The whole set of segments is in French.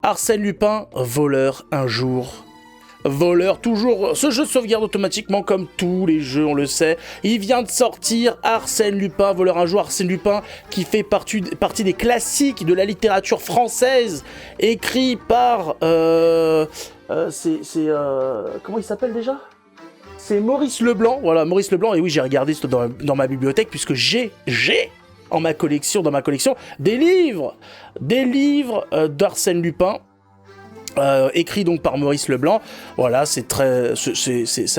Arsène Lupin, voleur un jour. Voleur toujours. Ce jeu sauvegarde automatiquement comme tous les jeux, on le sait. Il vient de sortir Arsène Lupin, voleur un jour. Arsène Lupin qui fait partie des classiques de la littérature française, écrit par... comment il s'appelle déjà ? C'est Maurice Leblanc. Voilà, Maurice Leblanc. Et oui, j'ai regardé dans ma bibliothèque puisque j'ai dans ma collection des livres d'Arsène Lupin. Écrit donc par Maurice Leblanc. Voilà, ça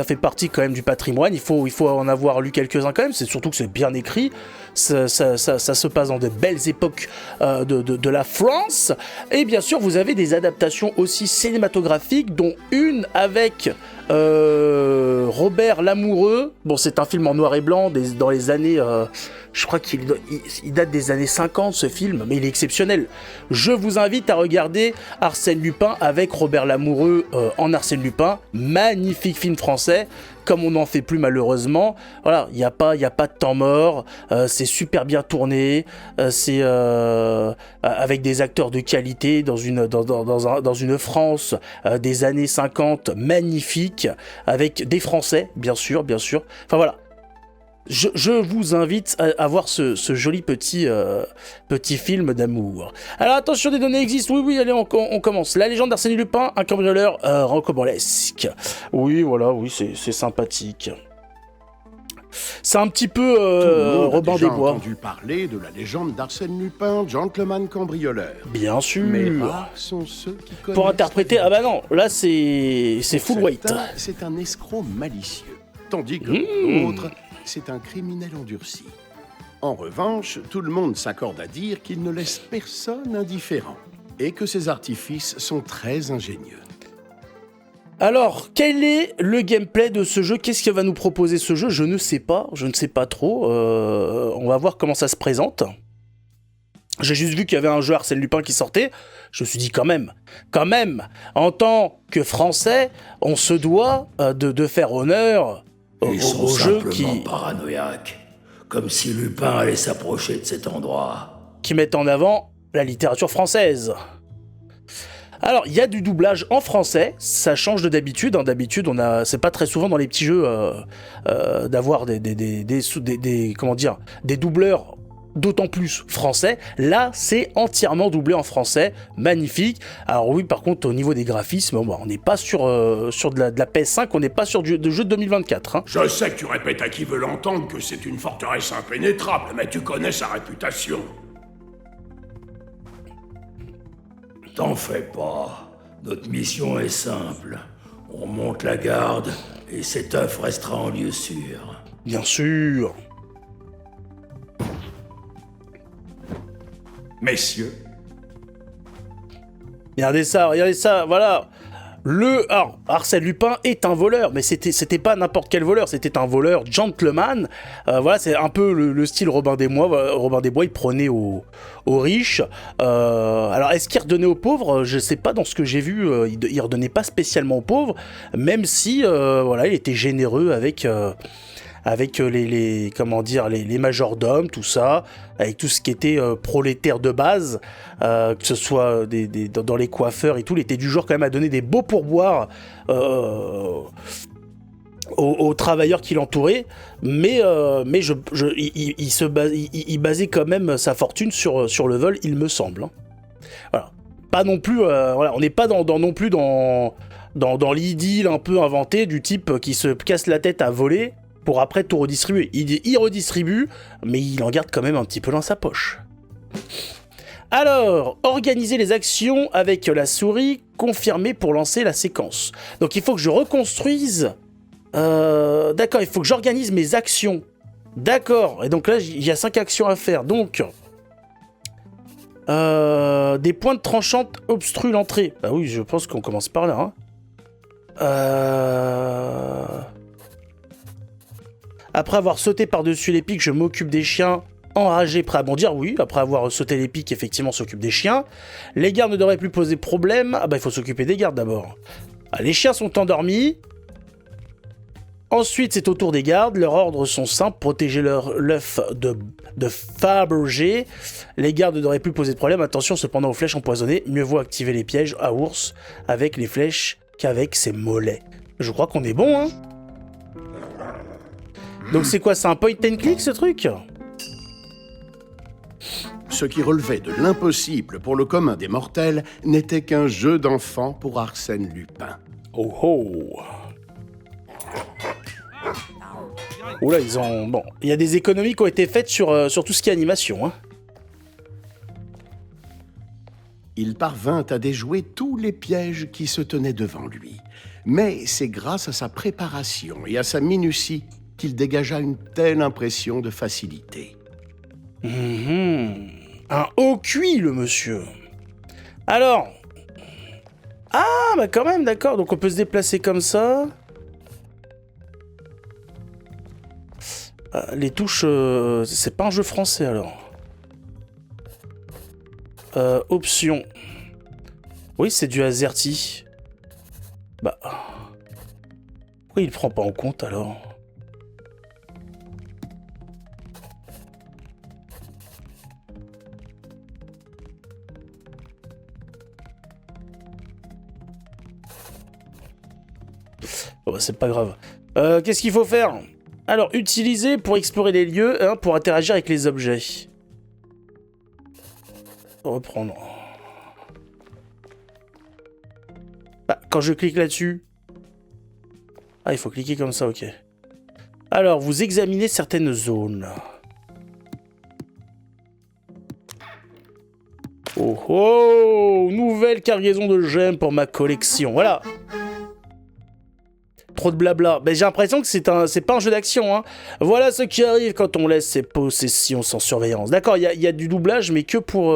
fait partie quand même du patrimoine. Il faut en avoir lu quelques-uns quand même. C'est surtout que c'est bien écrit. Ça se passe dans de belles époques de la France. Et bien sûr, vous avez des adaptations aussi cinématographiques, dont une avec Robert Lamoureux. Bon, c'est un film en noir et blanc dans les années... je crois qu'il date des années 50, ce film, mais il est exceptionnel. Je vous invite à regarder Arsène Lupin avec Robert Lamoureux en Arsène Lupin. Magnifique film français, comme on n'en fait plus malheureusement. Voilà, il n'y a pas de temps mort, c'est super bien tourné, c'est avec des acteurs de qualité dans une France des années 50 magnifique, avec des Français, bien sûr. Enfin voilà. Je vous invite à voir ce joli petit film d'amour. Alors attention, des données existent. Oui, allez, on commence. La légende d'Arsène Lupin, un cambrioleur rocambolesque. Oui, voilà, oui, c'est sympathique. C'est un petit peu Robin des Bois. J'ai entendu parler de la légende d'Arsène Lupin, gentleman cambrioleur. Bien sûr. Mais rares sont ceux qui connaissent. Pour interpréter, ah bah non, là c'est full weight. C'est un escroc malicieux, tandis que l'autre, c'est un criminel endurci. En revanche, tout le monde s'accorde à dire qu'il ne laisse personne indifférent et que ses artifices sont très ingénieux. Alors, quel est le gameplay de ce jeu ? Qu'est-ce que va nous proposer ce jeu ? Je ne sais pas trop. On va voir comment ça se présente. J'ai juste vu qu'il y avait un jeu Arsène Lupin qui sortait. Je me suis dit quand même, en tant que Français, on se doit de faire honneur Ils sont au jeu simplement paranoïaques, comme si Lupin allait s'approcher de cet endroit. qui mettent en avant la littérature française. Alors, il y a du doublage en français, ça change de d'habitude. D'habitude, c'est pas très souvent dans les petits jeux d'avoir des doubleurs d'autant plus français. Là, c'est entièrement doublé en français, magnifique. Alors oui, par contre, au niveau des graphismes, on n'est pas sur de la PS5, on n'est pas sur de jeu de 2024. Hein. Je sais que tu répètes à qui veut l'entendre que c'est une forteresse impénétrable, mais tu connais sa réputation. T'en fais pas. Notre mission est simple. On monte la garde et cet œuf restera en lieu sûr. Bien sûr. Messieurs, Regardez ça, voilà. Arsène Lupin est un voleur, mais c'était pas n'importe quel voleur, c'était un voleur gentleman. Voilà, c'est un peu le style Robin des Bois. Robin des Bois, il prenait aux riches. Alors, est-ce qu'il redonnait aux pauvres ? Je sais pas, dans ce que j'ai vu, il redonnait pas spécialement aux pauvres, même si, il était généreux avec les majordomes, tout ça, avec tout ce qui était prolétaire de base, que ce soit dans les coiffeurs et tout, il était du genre quand même à donner des beaux pourboires aux travailleurs qui l'entouraient, mais il basait quand même sa fortune sur le vol, il me semble. Hein. Voilà. Pas non plus, on n'est pas non plus dans l'idylle un peu inventée du type qui se casse la tête à voler pour après tout redistribuer. Il redistribue, mais il en garde quand même un petit peu dans sa poche. Alors, organiser les actions avec la souris, confirmer pour lancer la séquence. Donc il faut que je reconstruise... D'accord, il faut que j'organise mes actions. D'accord, et donc là, il y a 5 actions à faire. Donc, des pointes tranchantes obstruent l'entrée. Bah oui, je pense qu'on commence par là. Après avoir sauté par-dessus les pics, je m'occupe des chiens enragés prêts à bondir. Oui, après avoir sauté les pics, effectivement, on s'occupe des chiens. Les gardes ne devraient plus poser problème. Ah bah, il faut s'occuper des gardes d'abord. Ah, les chiens sont endormis. Ensuite, c'est au tour des gardes. Leurs ordres sont simples, protéger l'œuf de Fabergé. Les gardes ne devraient plus poser de problème. Attention cependant aux flèches empoisonnées. Mieux vaut activer les pièges à ours avec les flèches qu'avec ses mollets. Je crois qu'on est bon, hein. Donc c'est quoi, c'est un point and click ce truc? Ce qui relevait de l'impossible pour le commun des mortels n'était qu'un jeu d'enfant pour Arsène Lupin. Oh oh. Oula, ils ont... Bon, il y a des économies qui ont été faites sur tout ce qui est animation, hein. Il parvint à déjouer tous les pièges qui se tenaient devant lui. Mais c'est grâce à sa préparation et à sa minutie qu'il dégagea une telle impression de facilité. Un haut cuit, le monsieur. Alors... Ah, bah quand même, d'accord. Donc on peut se déplacer comme ça. Les touches... c'est pas un jeu français, alors. Options. Oui, c'est du AZERTY. Bah... Pourquoi il prend pas en compte, alors? Bon, bah, c'est pas grave. Qu'est-ce qu'il faut faire? Alors, utiliser pour explorer les lieux, hein, pour interagir avec les objets. Reprendre. Bah, quand je clique là-dessus... Ah, il faut cliquer comme ça, ok. Alors, vous examinez certaines zones. Oh oh! Nouvelle cargaison de gemmes pour ma collection, voilà. Trop de blabla. Ben, j'ai l'impression que c'est pas un jeu d'action, hein. Voilà ce qui arrive quand on laisse ses possessions sans surveillance. D'accord, il y a du doublage, mais que pour...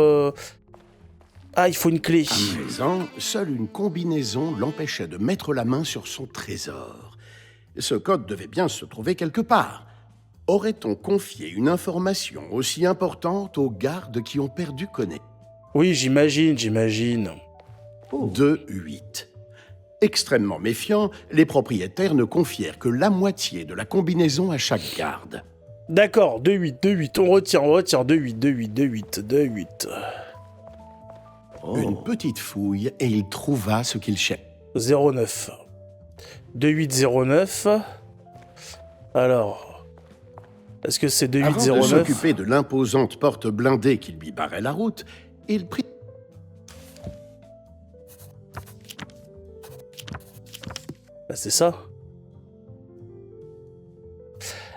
Ah, il faut une clé. À présent, seule une combinaison l'empêchait de mettre la main sur son trésor. Ce code devait bien se trouver quelque part. Aurait-on confié une information aussi importante aux gardes qui ont perdu connaissance? Oui, j'imagine. 2-8. Extrêmement méfiants, les propriétaires ne confièrent que la moitié de la combinaison à chaque garde. D'accord, 2-8. On retient 2-8. Une petite fouille et il trouva ce qu'il cherchait. 09. 2809. Alors... Est-ce que c'est Avant de 2809? s'occuper de l'imposante porte blindée qui lui barrait la route, il prit... Bah, c'est ça.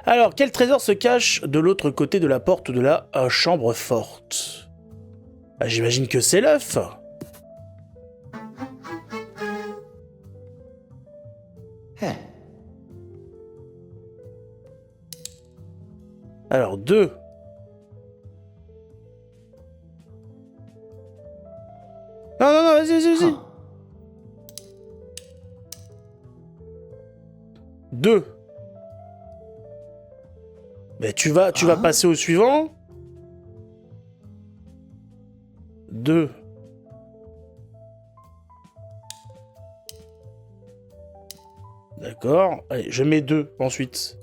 Alors, quel trésor se cache de l'autre côté de la porte de la chambre forte? Bah, j'imagine que c'est l'œuf. Alors, 2. Non, vas-y. 2. Mais tu vas passer au suivant. 2. D'accord. Allez, je mets 2 ensuite.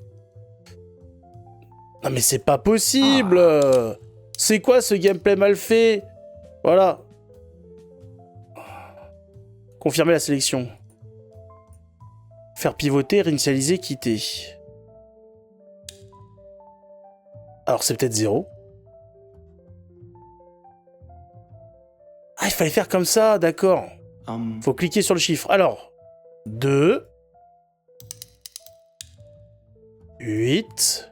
Non mais c'est pas possible. C'est quoi ce gameplay mal fait? Voilà. Confirmer la sélection. Faire pivoter, réinitialiser, quitter. Alors c'est peut-être 0. Ah, il fallait faire comme ça, d'accord. Faut cliquer sur le chiffre. Alors, 2, 8,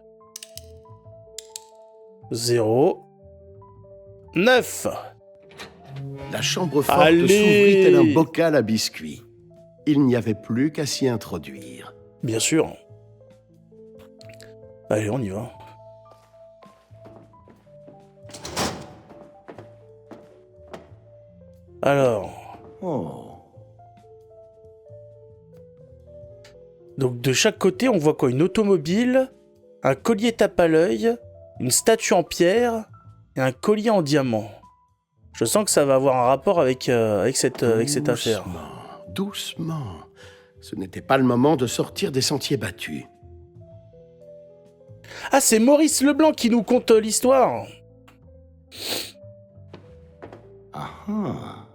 0, 9. La chambre forte Allez! s'ouvrit tel un bocal à biscuits. Il n'y avait plus qu'à s'y introduire. Bien sûr. Allez, on y va. Alors... Donc de chaque côté, on voit quoi? Une automobile, un collier tape à l'œil, une statue en pierre et un collier en diamant. Je sens que ça va avoir un rapport avec cette affaire. Doucement. Ce n'était pas le moment de sortir des sentiers battus. Ah, c'est Maurice Leblanc qui nous conte l'histoire. Ah ah.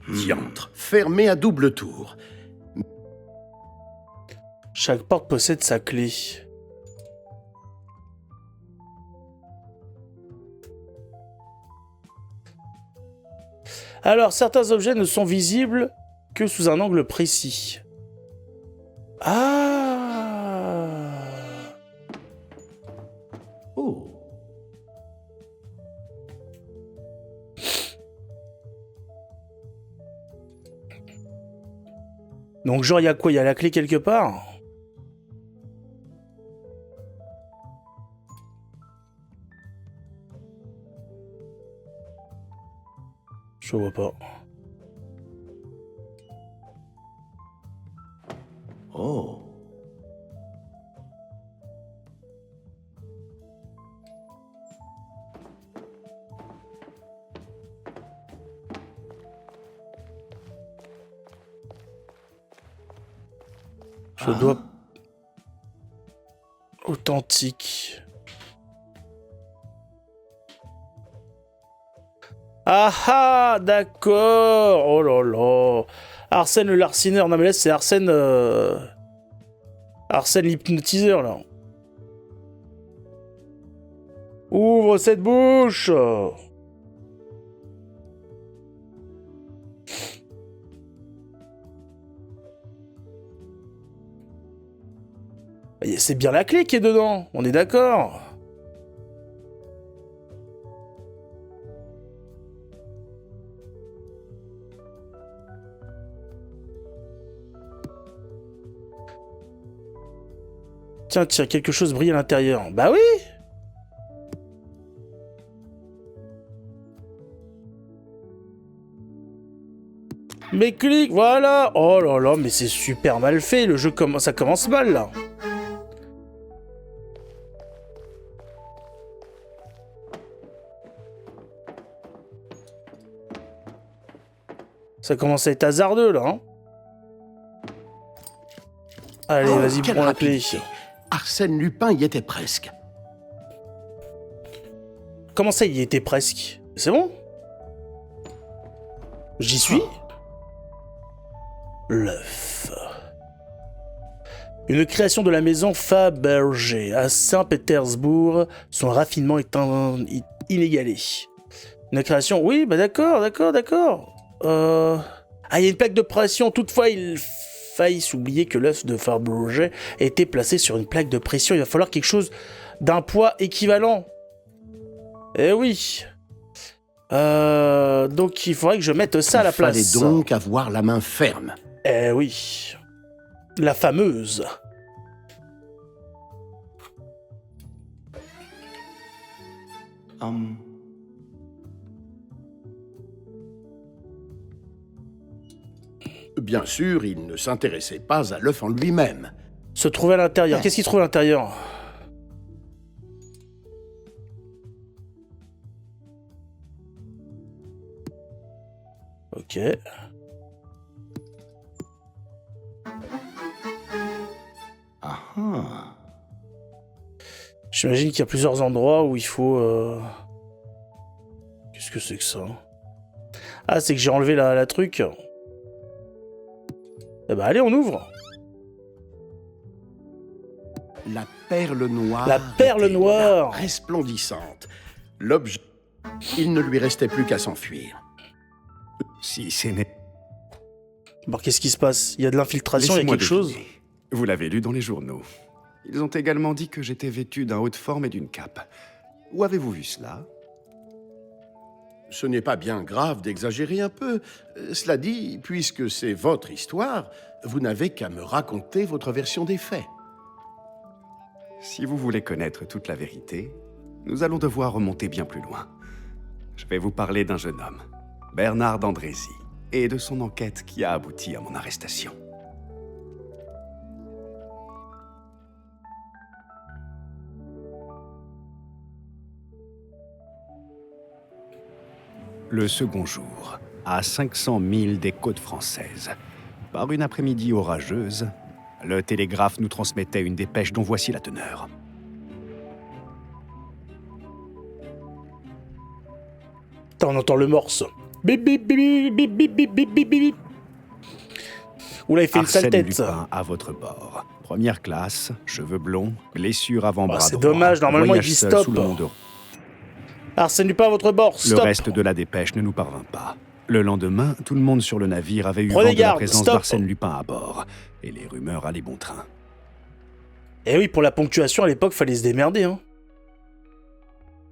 Diantre, fermé à double tour. Chaque porte possède sa clé. Alors, certains objets ne sont visibles que sous un angle précis. Ah! Oh. Donc genre, il y a quoi? Il y a la clé quelque part? Je vois pas. Oh. Je dois... Authentique. Ah ah, d'accord. Oh là là. Arsène le larcineur. Non mais là c'est Arsène... Arsène l'hypnotiseur là. Ouvre cette bouche. C'est bien la clé qui est dedans, on est d'accord. Tiens, tiens, quelque chose brille à l'intérieur. Bah oui. Mais clique, voilà. Oh là là, mais c'est super mal fait, le jeu ça commence mal là. Ça commence à être hasardeux, là. Hein. Allez, vas-y, Quelle prends la clé. rapidité. Arsène Lupin y était presque. Comment ça, il y était presque? C'est bon? J'y suis? L'œuf. Une création de la maison Fabergé à Saint-Pétersbourg. Son raffinement est inégalé. Une création... Oui, bah d'accord. Ah, il y a une plaque de pression. Toutefois, il faille s'oublier que l'œuf de Fabergé a été placé sur une plaque de pression. Il va falloir quelque chose d'un poids équivalent. Eh oui. Donc, il faudrait que je mette ça à la place. Il fallait donc avoir la main ferme. Eh oui. La fameuse. Bien sûr, il ne s'intéressait pas à l'œuf en lui-même. Se trouver à l'intérieur. Qu'est-ce qu'il trouve à l'intérieur? Ok. Ah ah. J'imagine qu'il y a plusieurs endroits où il faut... Qu'est-ce que c'est que ça? Ah, c'est que j'ai enlevé la truc. Eh ben allez, on ouvre. La perle noire. La perle était noire. là, resplendissante. L'objet... Il ne lui restait plus qu'à s'enfuir. Si c'est né. Bon, qu'est-ce qui se passe? Il y a de l'infiltration, il y a Laissez-moi quelque chose? deviner. Vous l'avez lu dans les journaux. Ils ont également dit que j'étais vêtu d'un haut de forme et d'une cape. Où avez-vous vu cela? Ce n'est pas bien grave d'exagérer un peu. Cela dit, puisque c'est votre histoire, vous n'avez qu'à me raconter votre version des faits. Si vous voulez connaître toute la vérité, nous allons devoir remonter bien plus loin. Je vais vous parler d'un jeune homme, Bernard d'Andrézy, et de son enquête qui a abouti à mon arrestation. Le second jour, à 500 milles des côtes françaises, Par une après-midi orageuse, le télégraphe nous transmettait une dépêche dont voici la teneur. Putain, on entend le morse. Bip bip bip bip bip bip bip bip bip. Oula, il fait une sale Arsène tête. Lupin à votre bord. Première classe, cheveux blonds, blessure avant-bras Bah, c'est droit, dommage, normalement, il voyage dit seul stop. sous le Mont d'Or. Arsène Lupin à votre bord, Le stop. reste de la dépêche ne nous parvint pas. Le lendemain, tout le monde sur le navire avait eu Prenez vent de la garde, présence stop. d'Arsène Lupin à bord, et les rumeurs allaient bon train. Eh oui, pour la ponctuation, à l'époque, fallait se démerder, hein.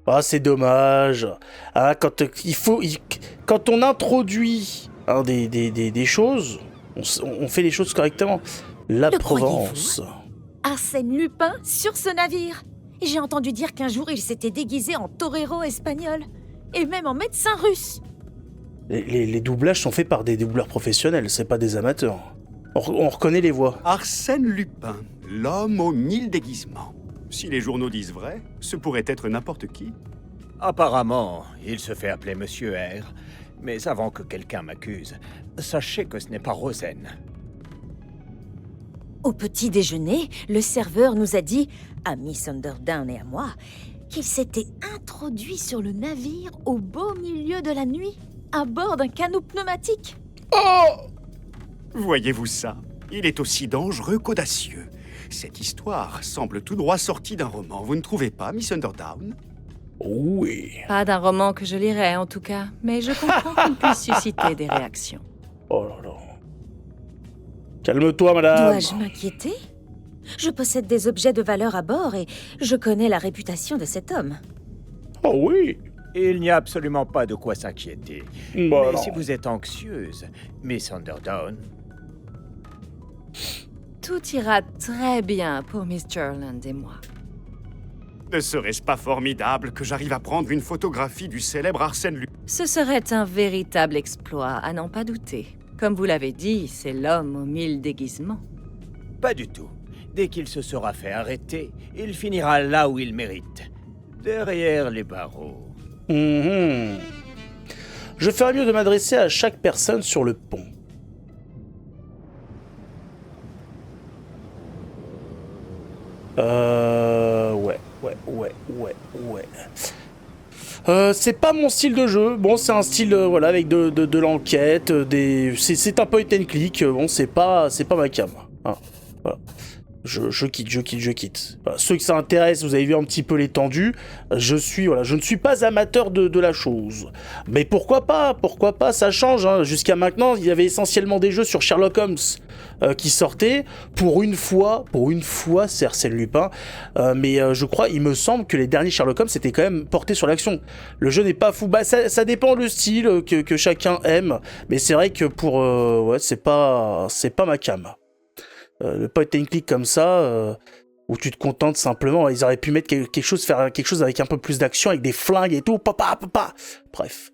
Ah, c'est dommage. Ah, quand on introduit hein, des choses, on fait les choses correctement. La Le Provence. Arsène Lupin sur ce navire. Et j'ai entendu dire qu'un jour il s'était déguisé en torero espagnol. Et même en médecin russe. Les doublages sont faits par des doubleurs professionnels, c'est pas des amateurs. On reconnaît les voix. Arsène Lupin, l'homme aux 1000 déguisements. Si les journaux disent vrai, ce pourrait être n'importe qui. Apparemment, il se fait appeler Monsieur R. Mais avant que quelqu'un m'accuse, sachez que ce n'est pas Rosen. Au petit déjeuner, le serveur nous a dit, à Miss Underdown et à moi, qu'il s'était introduit sur le navire au beau milieu de la nuit, à bord d'un canot pneumatique. Voyez-vous ça? Il est aussi dangereux qu'audacieux. Cette histoire semble tout droit sortie d'un roman, vous ne trouvez pas, Miss Underdown? Oui. Pas d'un roman que je lirais, en tout cas, mais je comprends qu'on puisse susciter des réactions. Oh là là. Calme-toi, madame. Dois-je m'inquiéter? Je possède des objets de valeur à bord et je connais la réputation de cet homme. Oh oui. Il n'y a absolument pas de quoi s'inquiéter. Bah Mais non. si vous êtes anxieuse, Miss Underdown, Tout ira très bien pour Miss Jurland et moi. Ne serait-ce pas formidable que j'arrive à prendre une photographie du célèbre Arsène Lupin? Ce serait un véritable exploit, à n'en pas douter. Comme vous l'avez dit, c'est l'homme aux 1000 déguisements. pas du tout. Dès qu'il se sera fait arrêter, il finira là où il mérite. Derrière les barreaux. Je ferais mieux de m'adresser à chaque personne sur le pont. Ouais. C'est pas mon style de jeu. Bon, c'est un style, voilà, avec de l'enquête, c'est un point and click. Bon, c'est pas ma cam. Hein, voilà. Je quitte. Voilà, ceux que ça intéresse, vous avez vu un petit peu l'étendue. Je ne suis pas amateur de la chose. Mais pourquoi pas, ça change. Hein. Jusqu'à maintenant, il y avait essentiellement des jeux sur Sherlock Holmes qui sortaient. Pour une fois, c'est Arsène Lupin. Mais je crois, il me semble que les derniers Sherlock Holmes étaient quand même portés sur l'action. Le jeu n'est pas fou. Bah, ça dépend du style que chacun aime. Mais c'est vrai que c'est pas ma cam. Le point and click comme ça, où tu te contentes simplement, ils auraient pu mettre faire quelque chose avec un peu plus d'action, avec des flingues et tout, papa. Bref.